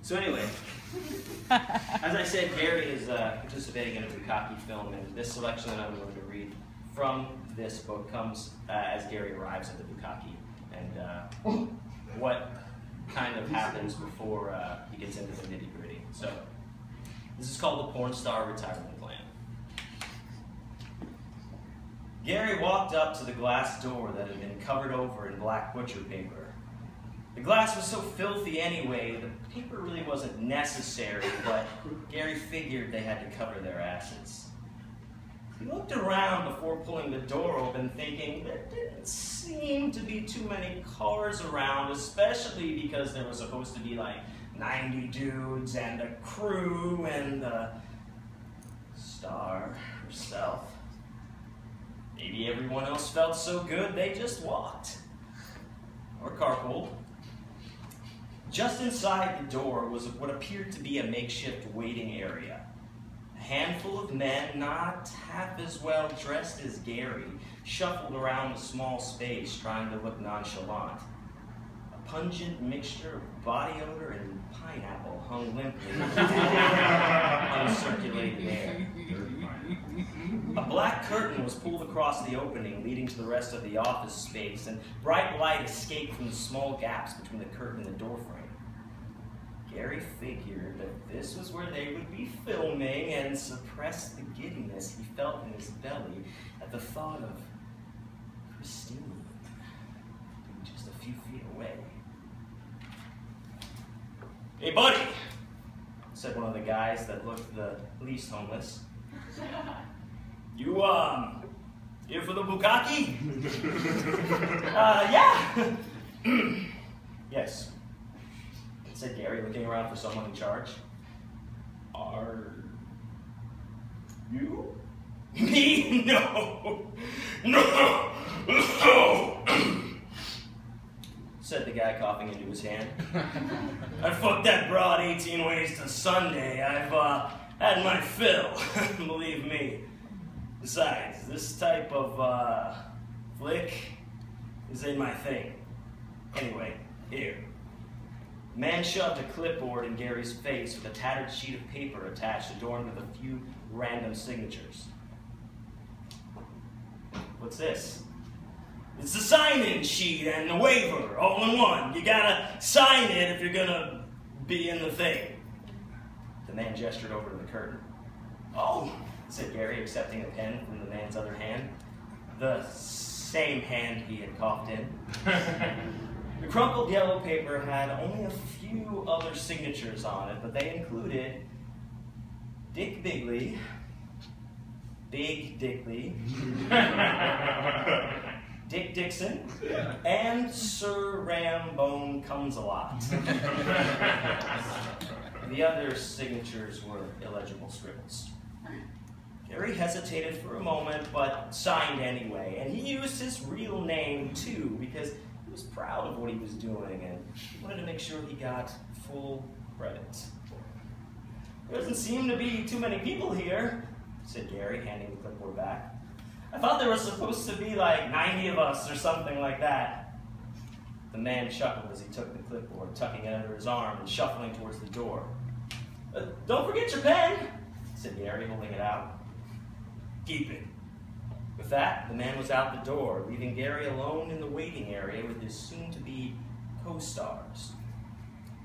So anyway, as I said, Gary is participating in a bukkake film, and this selection that I'm going to read from this book comes as Gary arrives at the bukkake, and what kind of happens before he gets into the nitty-gritty. So, this is called the Porn Star Retirement Plan. Gary walked up to the glass door that had been covered over in black butcher paper. The glass was so filthy anyway, the paper really wasn't necessary, but Gary figured they had to cover their asses. He looked around before pulling the door open, thinking there didn't seem to be too many cars around, especially because there was supposed to be like 90 dudes and a crew and the star herself. Maybe everyone else felt so good they just walked. Or carpooled. Just inside the door was what appeared to be a makeshift waiting area. A handful of men, not half as well dressed as Gary, shuffled around the small space trying to look nonchalant. A pungent mixture of body odor and pineapple hung limply in uncirculated air. A black curtain was pulled across the opening leading to the rest of the office space, and bright light escaped from the small gaps between the curtain and the doorframe. Gary figured that this was where they would be filming and suppressed the giddiness he felt in his belly at the thought of Christine just a few feet away. "Hey, buddy," said one of the guys that looked the least homeless. "You, here for the bukkake?" Yeah." "Yes," said Gary, looking around for someone in charge. "Are you?" "Me? No. No. No," said the guy, coughing into his hand. "I fucked that broad 18 ways to Sunday. I've, had my fill, believe me. Besides, this type of, flick is in my thing. Anyway, here." The man shoved a clipboard in Gary's face with a tattered sheet of paper attached, adorned with a few random signatures. "What's this?" "It's the sign-in sheet and the waiver, all in one. You gotta sign it if you're gonna be in the thing." The man gestured over to the curtain. "Oh," said Gary, accepting a pen from the man's other hand, the same hand he had coughed in. The crumpled yellow paper had only a few other signatures on it, but they included Dick Bigley, Big Dickley, Dick Dixon, and Sir Rambone Comes-a-Lot. The other signatures were illegible scribbles. Gary hesitated for a moment, but signed anyway, and he used his real name too, because he was proud of what he was doing, and he wanted to make sure he got full credit. "There doesn't seem to be too many people here," said Gary, handing the clipboard back. "I thought there was supposed to be like 90 of us or something like that." The man chuckled as he took the clipboard, tucking it under his arm and shuffling towards the door. "Don't forget your pen," said Gary, holding it out. "Keep it." With that, the man was out the door, leaving Gary alone in the waiting area with his soon-to-be co-stars.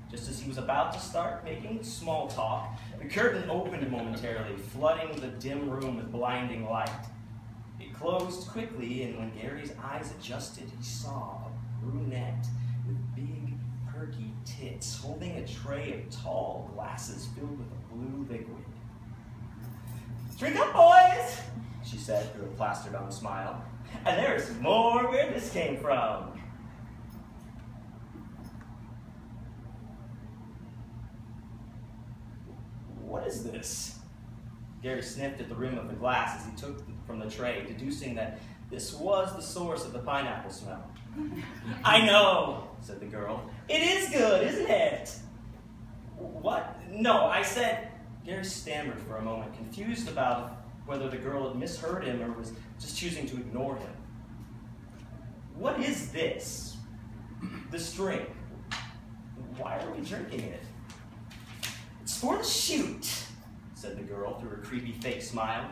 Just as he was about to start making small talk, the curtain opened momentarily, flooding the dim room with blinding light. It closed quickly, and when Gary's eyes adjusted, he saw a brunette with big, perky tits holding a tray of tall glasses filled with a blue liquid. "Drink up, boys," she said through a plastered-on smile. "And there's more where this came from." "What is this?" Gary sniffed at the rim of the glass as he took from the tray, deducing that this was the source of the pineapple smell. "I know," said the girl. "It is good, isn't it?" "What? No, I said..." Gary stammered for a moment, confused about whether the girl had misheard him or was just choosing to ignore him. "What is this? This drink? Why are we drinking it?" "It's for the shoot," said the girl through her creepy fake smile.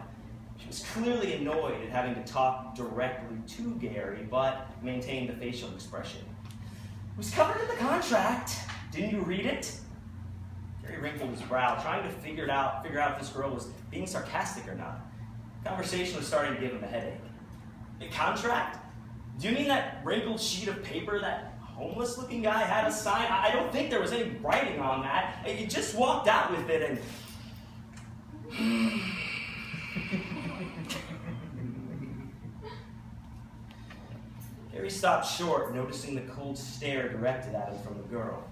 She was clearly annoyed at having to talk directly to Gary, but maintained the facial expression. "It was covered in the contract. Didn't you read it?" Gary wrinkled his brow, trying to figure out if this girl was being sarcastic or not. The conversation was starting to give him a headache. "A contract? Do you mean that wrinkled sheet of paper that homeless-looking guy had us sign? I don't think there was any writing on that. You just walked out with it and..." Gary stopped short, noticing the cold stare directed at him from the girl.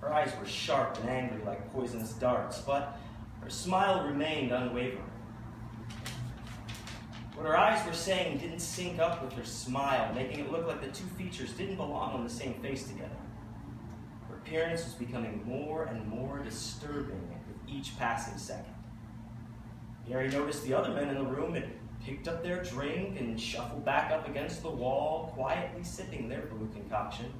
Her eyes were sharp and angry like poisonous darts, but her smile remained unwavering. What her eyes were saying didn't sync up with her smile, making it look like the two features didn't belong on the same face together. Her appearance was becoming more and more disturbing with each passing second. Gary noticed the other men in the room had picked up their drink and shuffled back up against the wall, quietly sipping their blue concoction.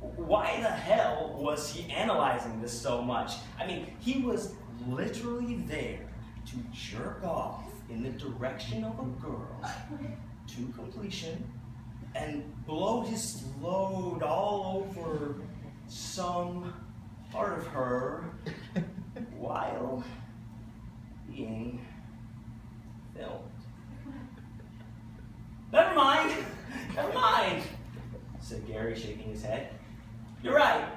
Why the hell was he analyzing this so much? I mean, he was literally there to jerk off in the direction of a girl to completion and blow his load all over some part of her while being filmed. Never mind, said Gary, shaking his head. You're right.